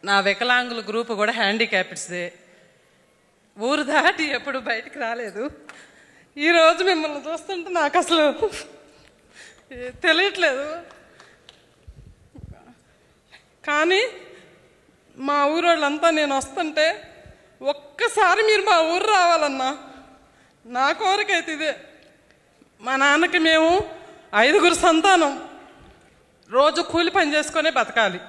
నా వికలాంగుల గ్రూప్ కూడా హ్యాండిక్యాప్డ్స్దే. ఊరు దాటి ఎప్పుడు బయటికి రాలేదు. ఈరోజు మిమ్మల్ని చూస్తుంటే నాకు అసలు తెలియట్లేదు. కానీ మా ఊరోళ్ళంతా నేను వస్తుంటే ఒక్కసారి మీరు మా ఊరు రావాలన్నా. నా కోరికైతే ఇదే. మా నాన్నకి మేము 5గురు సంతానం, రోజు కూలి పని చేసుకునే బతకాలి.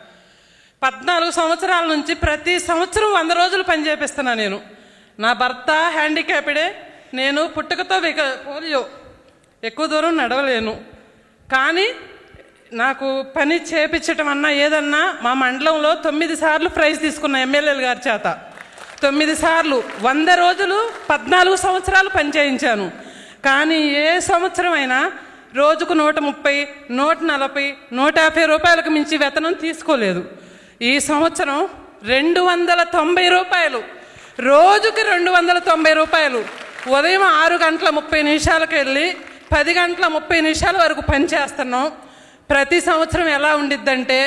14 సంవత్సరాల నుంచి ప్రతి సంవత్సరం 100 రోజులు పని చేపిస్తున్నా నేను. నా భర్త హ్యాండిక్యాప్డే, నేను పుట్టుకతో పోలియో, ఎక్కువ దూరం నడవలేను. కానీ నాకు పని చేపించటం అన్నా ఏదన్నా మా మండలంలో 9 సార్లు ప్రైజ్ తీసుకున్న ఎమ్మెల్యేల గారి చేత. 9 సార్లు 100 రోజులు 14 సంవత్సరాలు పని చేయించాను. కానీ ఏ సంవత్సరం అయినా రోజుకు 130, 140, 150 రూపాయలకు మించి వేతనం తీసుకోలేదు. ఈ సంవత్సరం 290 రూపాయలు, రోజుకి 290 రూపాయలు. ఉదయం 6 గంటల 30 నిమిషాలకు వెళ్ళి 10 గంటల 30 నిమిషాల వరకు పని చేస్తున్నాం. ప్రతి సంవత్సరం ఎలా ఉండిద్దంటే,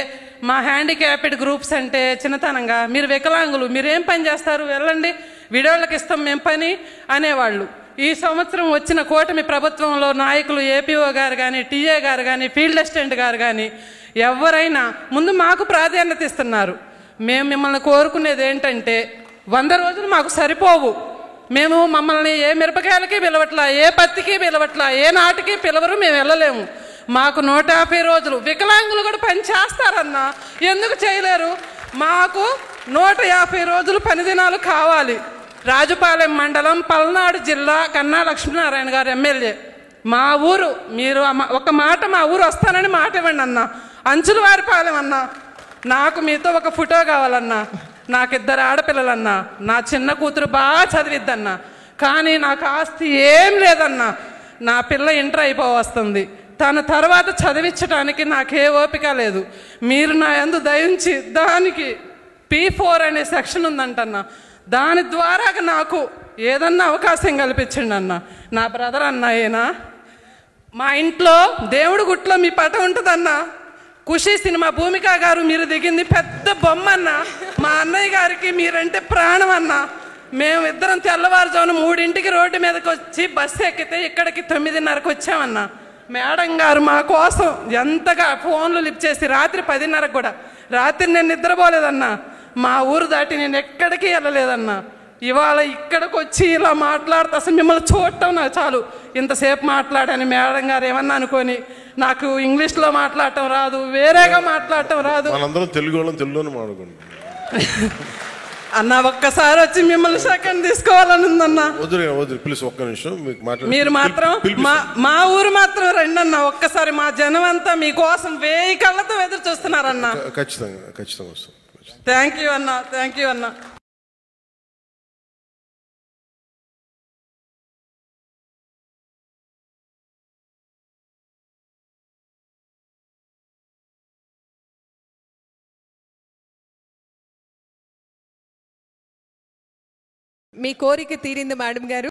మా హ్యాండిక్యాప్డ్ గ్రూప్స్ అంటే చిన్నతనంగా, మీరు వికలాంగులు మీరేం పని చేస్తారు, వెళ్ళండి విడోళ్ళకి ఇస్తాం మేము పని అనేవాళ్ళు. ఈ సంవత్సరం వచ్చిన కూటమి ప్రభుత్వంలో నాయకులు ఏపీఓ గారు కానీ, టీఏ గారు కానీ, ఫీల్డ్ అసిస్టెంట్ గారు కానీ ఎవరైనా ముందు మాకు ప్రాధాన్యత ఇస్తున్నారు. మేము మిమ్మల్ని కోరుకునేది ఏంటంటే, 100 రోజులు మాకు సరిపోవు. మేము మమ్మల్ని ఏ మిరపకాయలకి పిలవట్లా, ఏ పత్తికి పిలవట్లా, ఏ నాటికి పిలవరు, మేము వెళ్ళలేము. మాకు 150 రోజులు. వికలాంగులు కూడా పని చేస్తారన్నా, ఎందుకు చేయలేరు? మాకు 150 రోజులు పని దినాలు కావాలి. రాజుపాలెం మండలం, పల్నాడు జిల్లా, కన్నా లక్ష్మీనారాయణ గారు ఎమ్మెల్యే. మా ఊరు మీరు ఒక మాట, మా ఊరు వస్తానని మాట ఇవ్వండి అన్న. అంచులవారిపాలెం అన్నా, నాకు మీతో ఒక ఫోటో కావాలన్నా. నాకు 2 ఆడపిల్లలన్నా, నా చిన్న కూతురు బాగా చదివిద్దన్నా. కానీ నాకు ఆస్తి ఏం లేదన్నా. నా పిల్ల ఇంటర్ అయిపోవస్తుంది. తన తర్వాత చదివించడానికి నాకే ఓపిక లేదు. మీరు నా యందు దయించి దానికి P4 అనే సెక్షన్ ఉందంటన్నా, దాని ద్వారా నాకు ఏదన్నా అవకాశం కల్పించండి అన్న. నా బ్రదర్ అన్న అయినా, మా ఇంట్లో దేవుడి గుట్లో మీ పటం ఉంటుందన్నా. ఖుషి సినిమా భూమిక గారు మీరు దిగింది పెద్ద బొమ్మ అన్న. మా అన్నయ్య గారికి మీరంటే ప్రాణం అన్న. మేము ఇద్దరం తెల్లవారుజామున 3ంటికి రోడ్డు మీదకి వచ్చి బస్సు ఎక్కితే ఇక్కడికి 9:30కి వచ్చామన్నా. మేడం గారు మా కోసం ఎంతగా ఫోన్లు లిఫ్ట్ చేసి రాత్రి 10:30కు కూడా, రాత్రి నేను నిద్రపోలేదన్నా. మా ఊరు దాటి నేను ఎక్కడికి వెళ్ళలేదన్నా. ఇవాళ ఇక్కడికి వచ్చి ఇలా మాట్లాడుతూ అసలు మిమ్మల్ని చూడటం నాకు చాలు. ఇంతసేపు మాట్లాడాను. మేడం గారు ఏమన్నా అనుకొని, నాకు ఇంగ్లీష్లో మాట్లాడటం రాదు, వేరేగా మాట్లాడటం రాదు. తెలుగులోనే మాట్లాడుకుంటాం అన్న. ఒక్కసారి వచ్చి మిమ్మల్ని సెకండ్ తీసుకోవాలని ఉందన్నా. మీరు మాత్రం మా ఊరు మాత్రం రండి అన్న. ఒక్కసారి మా జనం అంతా మీకోసం 1000 కళ్ళతో ఎదురు చూస్తున్నారన్నా. ఖచ్చితంగా వస్తాం. థ్యాంక్ యూ అన్న, థ్యాంక్ యూ అన్న. మీ కోరిక తీరింది మేడం గారు.